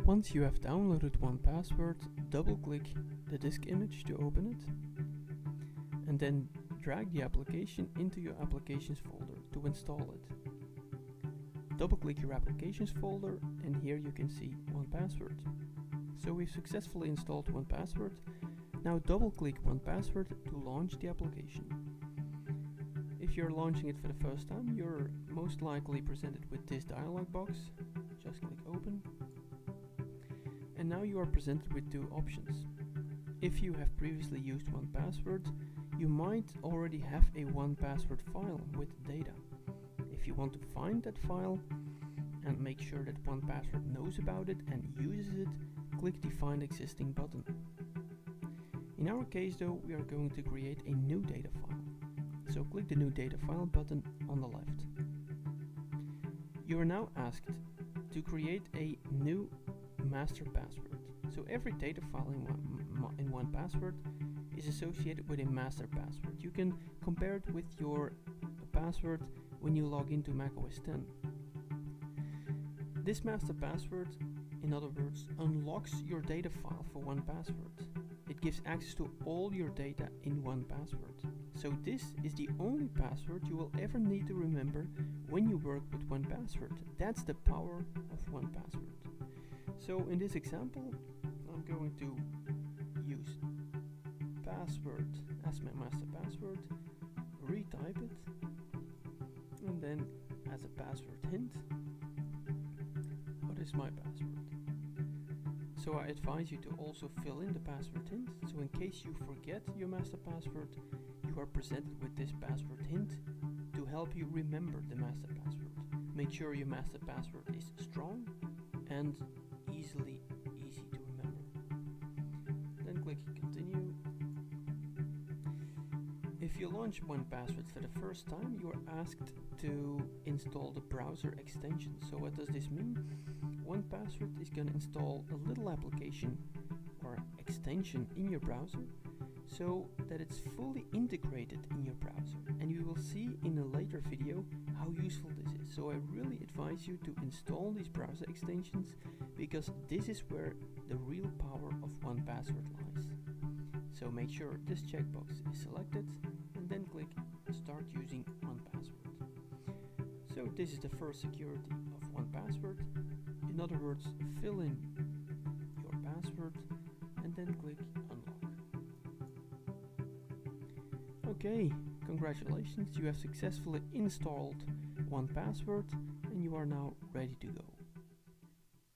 Once you have downloaded 1Password, double-click the disk image to open it, and then drag the application into your Applications folder to install it. Double-click your Applications folder, and here you can see 1Password. So we've successfully installed 1Password. Now double-click 1Password to launch the application. If you're launching it for the first time, you're most likely presented with this dialog box. Just click Open. And now you are presented with two options. If you have previously used 1Password, you might already have a 1Password file with data. If you want to find that file and make sure that 1Password knows about it and uses it, click the Find Existing button. In our case though, we are going to create a new data file. So click the New Data File button on the left. You are now asked to create a new master password. So every data file in 1Password is associated with a master password. You can compare it with your password when you log into macOS 10. This master password, in other words, unlocks your data file for 1Password. It gives access to all your data in 1Password. So this is the only password you will ever need to remember when you work with 1Password. That's the power of 1Password. So in this example, I'm going to use password as my master password, retype it, and then as a password hint, what is my password? So I advise you to also fill in the password hint, so in case you forget your master password, you are presented with this password hint to help you remember the master password. Make sure your master password is strong and easy to remember. Then click Continue. If you launch 1Password for the first time, you are asked to install the browser extension. So what does this mean? 1Password is going to install a little application or extension in your browser so that it's fully integrated in your browser. And you will see in a later video how useful this is. So I really advise you to install these browser extensions because this is where the real power of 1Password lies. So make sure this checkbox is selected and then click Start using 1Password. So this is the first security of 1Password. In other words, fill in your password and then click Unlock. Okay, congratulations, you have successfully installed 1Password and you are now ready to go.